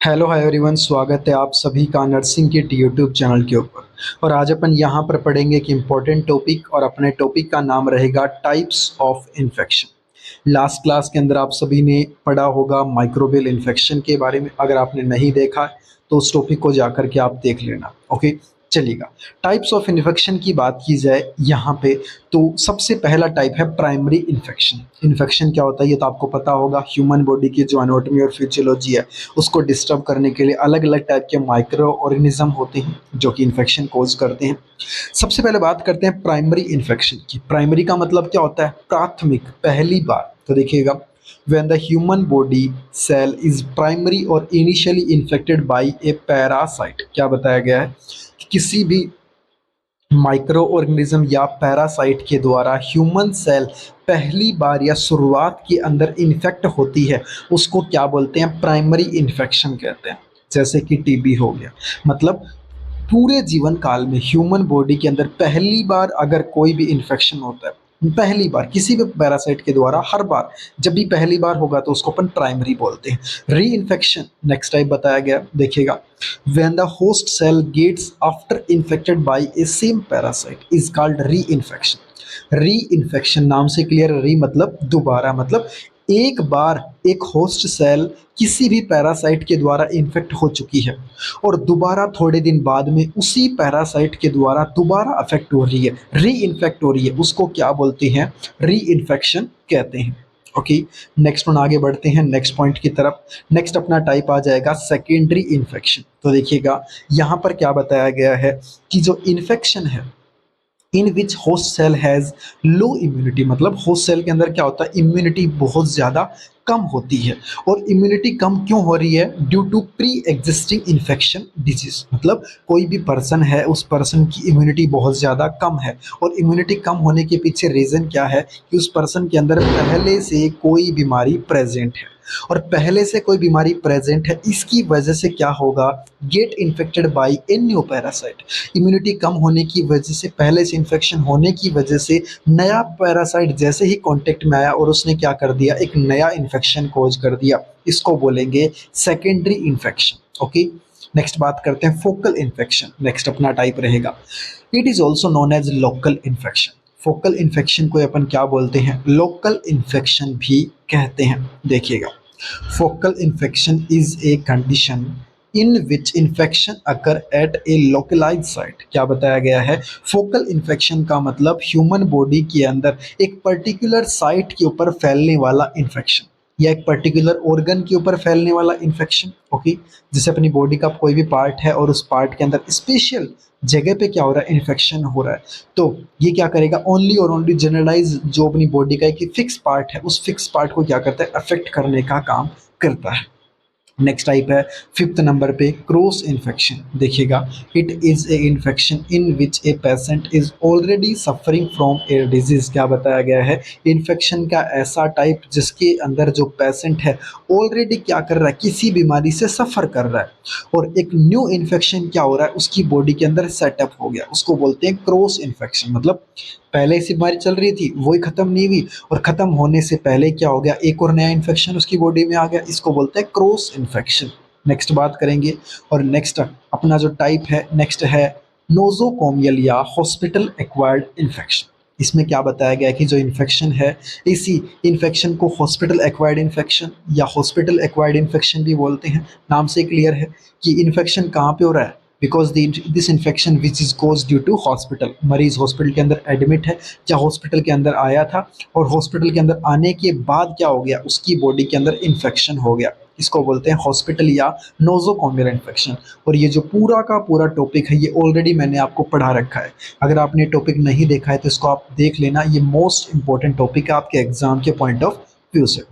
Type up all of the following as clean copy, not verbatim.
Hello hi everyone, स्वागत है आप सभी का नर्सिंग के यूट्यूब चैनल के ऊपर। और आज अपन यहाँ पर पढ़ेंगे एक इम्पोर्टेंट टॉपिक, और अपने टॉपिक का नाम रहेगा types of infection. Last class के अंदर आप सभी ने पढ़ा होगा माइक्रोबियल इन्फेक्शन के बारे में। अगर आपने नहीं देखा है तो उस टॉपिक को जाकर के आप देख लेना। ओके, चलिएगा। टाइप्स ऑफ इन्फेक्शन की बात की जाए यहाँ पे, तो सबसे पहला टाइप है प्राइमरी इन्फेक्शन। इन्फेक्शन क्या होता है ये तो आपको पता होगा। ह्यूमन बॉडी की जो एनाटॉमी और फिजियोलॉजी है उसको डिस्टर्ब करने के लिए अलग अलग टाइप के माइक्रो ऑर्गेनिज्म होते हैं जो कि इन्फेक्शन कोज करते हैं। सबसे पहले बात करते हैं प्राइमरी इन्फेक्शन की। प्राइमरी का मतलब क्या होता है? प्राथमिक, पहली बार। तो देखिएगा, when the human body cell is primary or initially infected by a parasite, क्या बताया गया है कि किसी भी माइक्रो ऑर्गेनिज्म या पैरासाइट के द्वारा ह्यूमन सेल पहली बार या शुरुआत के अंदर इन्फेक्ट होती है, उसको क्या बोलते हैं? प्राइमरी इन्फेक्शन कहते हैं। जैसे कि टीबी हो गया। मतलब पूरे जीवन काल में ह्यूमन बॉडी के अंदर पहली बार अगर कोई भी इन्फेक्शन होता है, पहली बार किसी भी पैरासाइट के द्वारा, हर बार जब भी पहली बार होगा तो उसको अपन प्राइमरी बोलते हैं। री इन्फेक्शन नेक्स्ट टाइप बताया गया, देखिएगा। when the host cell gets after infected by a same parasite is called reinfection। Reinfection नाम से क्लियर। री मतलब दोबारा, मतलब एक बार एक होस्ट सेल किसी भी पैरासाइट के द्वारा इन्फेक्ट हो चुकी है और दोबारा थोड़े दिन बाद में उसी पैरासाइट के द्वारा दोबारा अफेक्ट हो रही है, री इन्फेक्ट हो रही है, उसको क्या बोलते हैं? री इन्फेक्शन कहते हैं। ओके, नेक्स्ट वन आगे बढ़ते हैं नेक्स्ट पॉइंट की तरफ। नेक्स्ट अपना टाइप आ जाएगा सेकेंडरी इन्फेक्शन। तो देखिएगा, यहाँ पर क्या बताया गया है कि जो इन्फेक्शन है in which host cell has low immunity, मतलब होस्ट सेल के अंदर क्या होता है? इम्यूनिटी बहुत ज़्यादा कम होती है। और इम्यूनिटी कम क्यों हो रही है? Due to pre existing infection disease. मतलब कोई भी पर्सन है, उस पर्सन की इम्यूनिटी बहुत ज़्यादा कम है, और इम्यूनिटी कम होने के पीछे रीज़न क्या है कि उस पर्सन के अंदर पहले से कोई बीमारी प्रेजेंट है। और पहले से कोई बीमारी प्रेजेंट है, इसकी वजह से क्या होगा? Get infected by a new parasite. Immunity कम होने की वजह से, पहले से इन्फेक्शन होने की वजह से नया पैरासाइट जैसे ही कांटेक्ट में आया और उसने क्या कर दिया? एक नया इन्फेक्शन कोज कर दिया। इसको बोलेंगे सेकेंडरी इन्फेक्शन। ओके, नेक्स्ट बात करते हैं फोकल इन्फेक्शन। नेक्स्ट अपना टाइप रहेगा। It is also known as local infection. Focal infection को अपन क्या बोलते हैं? लोकल इन्फेक्शन भी कहते हैं। देखिएगा, focal infection is a condition in which infection occur at A localise site. क्या बताया गया है? फोकल इन्फेक्शन का मतलब ह्यूमन बॉडी के अंदर एक पर्टिकुलर साइट के ऊपर फैलने वाला इन्फेक्शन, या एक पर्टिकुलर ऑर्गन के ऊपर फैलने वाला इन्फेक्शन। ओके, जैसे अपनी बॉडी का कोई भी पार्ट है और उस पार्ट के अंदर स्पेशल जगह पे क्या हो रहा है? इन्फेक्शन हो रहा है। तो ये क्या करेगा? ओनली और ओनली जनरलाइज जो अपनी बॉडी का एक फिक्स पार्ट है, उस फिक्स पार्ट को क्या करता है? अफेक्ट करने का काम करता है। नेक्स्ट टाइप है फिफ्थ नंबर पे क्रॉस इन्फेक्शन। देखिएगा, it is a infection in which a patient is already suffering from a disease. क्या बताया गया है? इन्फेक्शन का ऐसा टाइप जिसके अंदर जो पेशेंट है ऑलरेडी क्या कर रहा है? किसी बीमारी से सफ़र कर रहा है, और एक न्यू इन्फेक्शन क्या हो रहा है? उसकी बॉडी के अंदर सेटअप हो गया, उसको बोलते हैं क्रॉस इन्फेक्शन। मतलब पहले से बीमारी चल रही थी, वही खत्म नहीं हुई, और खत्म होने से पहले क्या हो गया? एक और नया इन्फेक्शन उसकी बॉडी में आ गया, इसको बोलते हैं क्रॉस इन्फेक्शन। नेक्स्ट बात करेंगे, और नेक्स्ट अपना जो टाइप है नेक्स्ट है नोजोकोमियल या हॉस्पिटल एक्वायर्ड इन्फेक्शन। इसमें क्या बताया गया है कि जो इन्फेक्शन है, इसी इन्फेक्शन को हॉस्पिटल एक्वायर्ड इन्फेक्शन या हॉस्पिटल एक्वायर्ड इन्फेक्शन भी बोलते हैं। नाम से क्लियर है कि इन्फेक्शन कहाँ पे हो रहा है? Because this infection which is cause due to hospital. मरीज हॉस्पिटल के अंदर एडमिट है, या हॉस्पिटल के अंदर आया था, और हॉस्पिटल के अंदर आने के बाद क्या हो गया? उसकी बॉडी के अंदर इन्फेक्शन हो गया, इसको बोलते हैं हॉस्पिटल या नोजोकोमियल इन्फेक्शन। और ये जो पूरा का पूरा टॉपिक है ये ऑलरेडी मैंने आपको पढ़ा रखा है। अगर आपने टॉपिक नहीं देखा है तो इसको आप देख लेना, ये मोस्ट इंपॉर्टेंट टॉपिक है आपके एग्जाम के पॉइंट ऑफ व्यू से।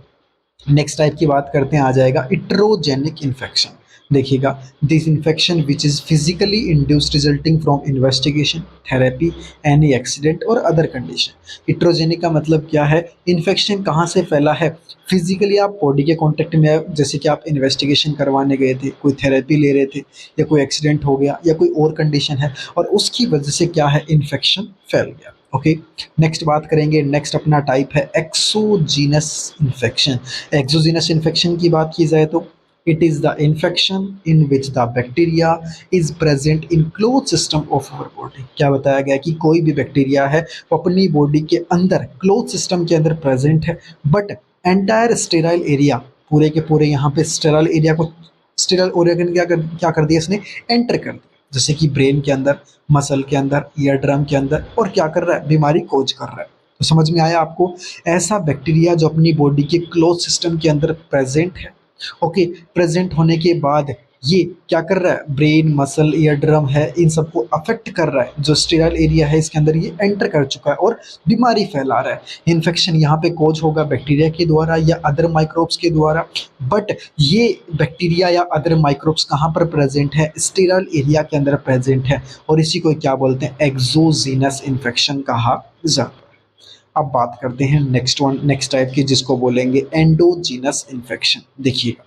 नेक्स्ट टाइप की बात करते हैं, आ जाएगा इट्रोजेनिक इन्फेक्शन। देखिएगा, this infection which is physically induced resulting from investigation, therapy, any accident और अदर कंडीशन। इट्रोजेनिक का मतलब क्या है? इन्फेक्शन कहाँ से फैला है? फिजिकली आप बॉडी के कांटेक्ट में आए, जैसे कि आप इन्वेस्टिगेशन करवाने गए थे, कोई थेरेपी ले रहे थे, या कोई एक्सीडेंट हो गया, या कोई और कंडीशन है, और उसकी वजह से क्या है? इन्फेक्शन फैल गया। ओके, नेक्स्ट बात करेंगे। नेक्स्ट अपना टाइप है एक्सोजीनस इन्फेक्शन। एक्सोजीनस इन्फेक्शन की बात की जाए तो it is the infection in which the bacteria is present in close system of our body. क्या बताया गया कि कोई भी बैक्टीरिया है वो अपनी बॉडी के अंदर क्लोज सिस्टम के अंदर प्रेजेंट है, बट एंटायर स्टेराइल एरिया, पूरे के पूरे यहाँ पे स्टेराइल एरिया को, स्टेराइल ऑर्गन क्या कर दिया इसने, एंटर कर दिया, जैसे कि ब्रेन के अंदर, मसल के अंदर, ईयर ड्रम के अंदर, और क्या कर रहा है, बीमारी कोज कर रहा है। तो समझ में आया आपको, ऐसा बैक्टीरिया जो अपनी बॉडी के क्लोज सिस्टम के अंदर प्रेजेंट है, ओके, प्रेजेंट होने के बाद ये क्या कर रहा है, ब्रेन, मसल, ईयर ड्रम है, इन सबको अफेक्ट कर रहा है, जो स्टेराइल एरिया है इसके अंदर ये एंटर कर चुका है और बीमारी फैला रहा है। इन्फेक्शन यहाँ पे कोज होगा बैक्टीरिया के द्वारा या अदर माइक्रोब्स के द्वारा, बट ये बैक्टीरिया या अदर माइक्रोब्स कहाँ पर प्रेजेंट है, स्टेराइल एरिया के अंदर प्रेजेंट है, और इसी को क्या बोलते हैं, एक्सोजीनस इन्फेक्शन कहा जाता है। अब बात करते हैं नेक्स्ट टाइप की, जिसको बोलेंगे एंडोजीनस इन्फेक्शन। देखिएगा,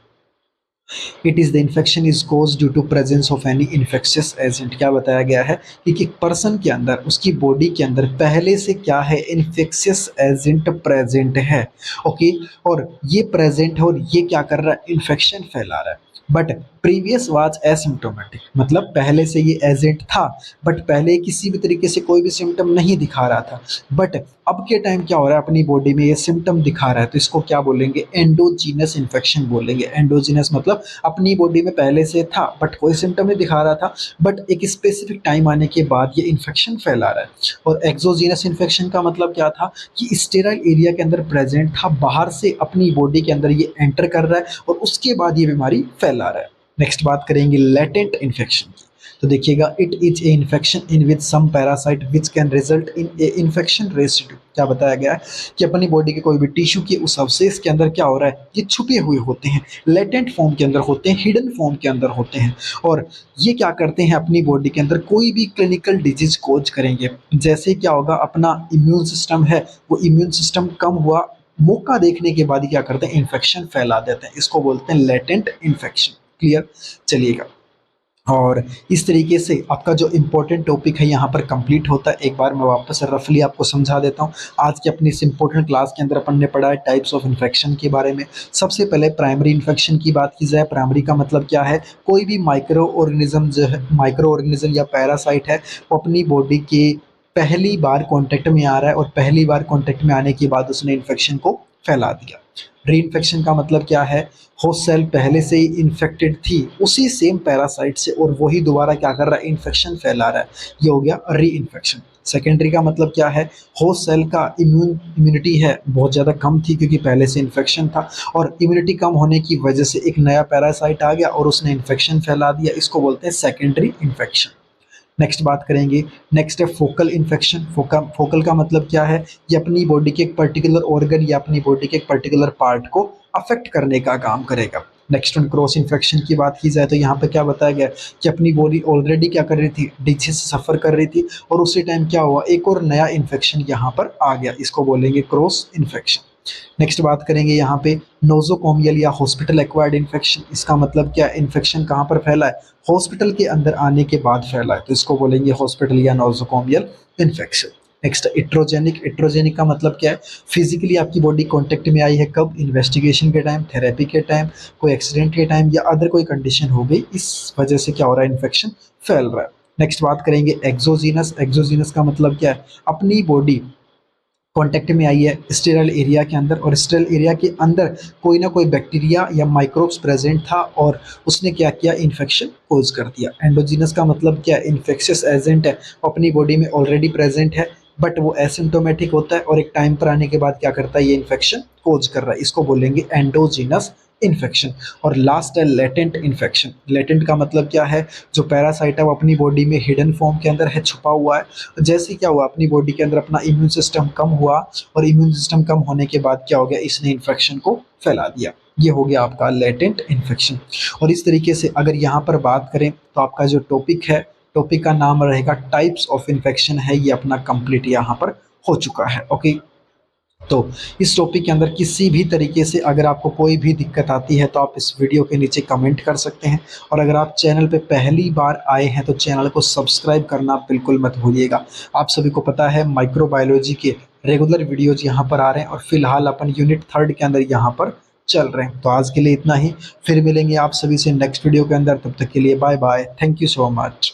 it is the infection is cause due to presence of any infectious agent. क्या बताया गया है कि एक पर्सन के अंदर, उसकी बॉडी के अंदर पहले से क्या है, इन्फेक्शियस एजेंट प्रेजेंट है, ओके, और ये प्रेजेंट है और ये क्या कर रहा है, इन्फेक्शन फैला रहा है, बट प्रीवियस वाज एसिम्टोमेटिक, मतलब पहले से ये एजेंट था, बट पहले किसी भी तरीके से कोई भी सिम्टम नहीं दिखा रहा था, बट अब के टाइम क्या हो रहा है, अपनी बॉडी में ये सिम्टम दिखा रहा है, तो इसको क्या बोलेंगे, एंडोजीनस इन्फेक्शन बोलेंगे। एंडोजीनस मतलब अपनी बॉडी में पहले से था बट कोई सिम्टम नहीं दिखा रहा था, बट एक स्पेसिफिक टाइम आने के बाद ये इन्फेक्शन फैला रहा है। और एक्सोजीनस इन्फेक्शन का मतलब क्या था कि स्टेराइल एरिया के अंदर प्रेजेंट था, बाहर से अपनी बॉडी के अंदर ये एंटर कर रहा है और उसके बाद ये बीमारी फैला रहा है। नेक्स्ट बात करेंगे लेटेंट इन्फेक्शन की। तो देखिएगा, it is a infection in which some parasite which can result in a infection residue. क्या बताया गया है कि अपनी बॉडी के कोई भी टिश्यू के उस अवशेष के अंदर क्या हो रहा है, ये छुपे हुए होते हैं, लेटेंट फॉर्म के अंदर होते हैं, हिडन फॉर्म के अंदर होते हैं, और ये क्या करते हैं, अपनी बॉडी के अंदर कोई भी क्लिनिकल डिजीज कोज करेंगे। जैसे क्या होगा, अपना इम्यून सिस्टम है, वो इम्यून सिस्टम कम हुआ, मौका देखने के बाद ही क्या करते हैं, इन्फेक्शन फैला देते हैं। इसको बोलते हैं लेटेंट इन्फेक्शन। क्लियर, चलिएगा, और इस तरीके से आपका जो इम्पोर्टेंट टॉपिक है यहाँ पर कंप्लीट होता है। एक बार मैं वापस रफली आपको समझा देता हूँ। आज की अपनी इस इम्पोर्टेंट क्लास के अंदर अपन ने पढ़ा है टाइप्स ऑफ इन्फेक्शन के बारे में। सबसे पहले प्राइमरी इन्फेक्शन की बात की जाए। प्राइमरी का मतलब क्या है, कोई भी माइक्रो ऑर्गेनिज्म जो है, माइक्रो ऑर्गेनिज्म या पैरासाइट है, वो अपनी बॉडी के पहली बार कॉन्टेक्ट में आ रहा है और पहली बार कॉन्टेक्ट में आने के बाद उसने इन्फेक्शन को फैला दिया। री इन्फेक्शन का मतलब क्या है, होस्ट सेल पहले से ही इन्फेक्टेड थी उसी सेम पैरासाइट से और वही दोबारा क्या कर रहा है, इन्फेक्शन फैला रहा है, ये हो गया री इन्फेक्शन। सेकेंडरी का मतलब क्या है, होस्ट सेल का इम्यूनिटी है बहुत ज़्यादा कम थी क्योंकि पहले से इन्फेक्शन था, और इम्यूनिटी कम होने की वजह से एक नया पैरासाइट आ गया और उसने इन्फेक्शन फैला दिया। इसको बोलते हैं सेकेंडरी इन्फेक्शन। नेक्स्ट बात करेंगे, नेक्स्ट है फोकल इन्फेक्शन। फोकल का मतलब क्या है, ये अपनी बॉडी के एक पर्टिकुलर ऑर्गन या अपनी बॉडी के एक पर्टिकुलर पार्ट को अफेक्ट करने का काम करेगा। नेक्स्ट वन क्रॉस इन्फेक्शन की बात की जाए तो यहाँ पे क्या बताया गया कि अपनी बॉडी ऑलरेडी क्या कर रही थी, डिजीज से सफ़र कर रही थी और उसी टाइम क्या हुआ, एक और नया इन्फेक्शन यहाँ पर आ गया, इसको बोलेंगे क्रॉस इन्फेक्शन। नेक्स्ट बात करेंगे यहाँ पे नोजोकोमियल या हॉस्पिटल एक्वायर्ड इन्फेक्शन। इसका मतलब क्या, इन्फेक्शन कहाँ पर फैला है, हॉस्पिटल के अंदर आने के बाद फैला है, तो इसको बोलेंगे हॉस्पिटल या nosocomial infection. Next iatrogenic. Iatrogenic का मतलब क्या है, फिजिकली आपकी बॉडी कांटेक्ट में आई है, कब, इन्वेस्टिगेशन के टाइम, थेरेपी के टाइम, कोई एक्सीडेंट के टाइम या अदर कोई कंडीशन हो गई, इस वजह से क्या हो रहा है, इन्फेक्शन फैल रहा है। नेक्स्ट बात करेंगे एक्सोजीनस। एक्सोजीनस का मतलब क्या है, अपनी बॉडी कांटेक्ट में आई है स्टेराइल एरिया के अंदर और स्टेराइल एरिया के अंदर कोई ना कोई बैक्टीरिया या माइक्रोब्स प्रेजेंट था और उसने क्या किया, इन्फेक्शन कोज कर दिया। एंडोजीनस का मतलब क्या है, इन्फेक्शियस एजेंट है, अपनी बॉडी में ऑलरेडी प्रेजेंट है बट वो एसिम्टोमेटिक होता है और एक टाइम पर आने के बाद क्या करता है, ये इन्फेक्शन कोज कर रहा है, इसको बोलेंगे एंडोजीनस इन्फेक्शन। और लास्ट है लेटेंट इन्फेक्शन। लेटेंट का मतलब क्या है, जो पैरासाइट है वो अपनी बॉडी में हिडन फॉर्म के अंदर है, छुपा हुआ है। जैसे क्या हुआ, अपनी बॉडी के अंदर अपना इम्यून सिस्टम कम हुआ और इम्यून सिस्टम कम होने के बाद क्या हो गया, इसने इन्फेक्शन को फैला दिया। ये हो गया आपका लेटेंट इन्फेक्शन। और इस तरीके से अगर यहाँ पर बात करें तो आपका जो टॉपिक है, टॉपिक का नाम रहेगा टाइप्स ऑफ इन्फेक्शन है, ये अपना कंप्लीट यहाँ पर हो चुका है। ओके, तो इस टॉपिक के अंदर किसी भी तरीके से अगर आपको कोई भी दिक्कत आती है तो आप इस वीडियो के नीचे कमेंट कर सकते हैं, और अगर आप चैनल पे पहली बार आए हैं तो चैनल को सब्सक्राइब करना बिल्कुल मत भूलिएगा। आप सभी को पता है माइक्रोबायोलॉजी के रेगुलर वीडियोज यहाँ पर आ रहे हैं और फिलहाल अपन यूनिट 3 के अंदर यहाँ पर चल रहे हैं। तो आज के लिए इतना ही, फिर मिलेंगे आप सभी से नेक्स्ट वीडियो के अंदर। तब तक के लिए bye bye, thank you so much.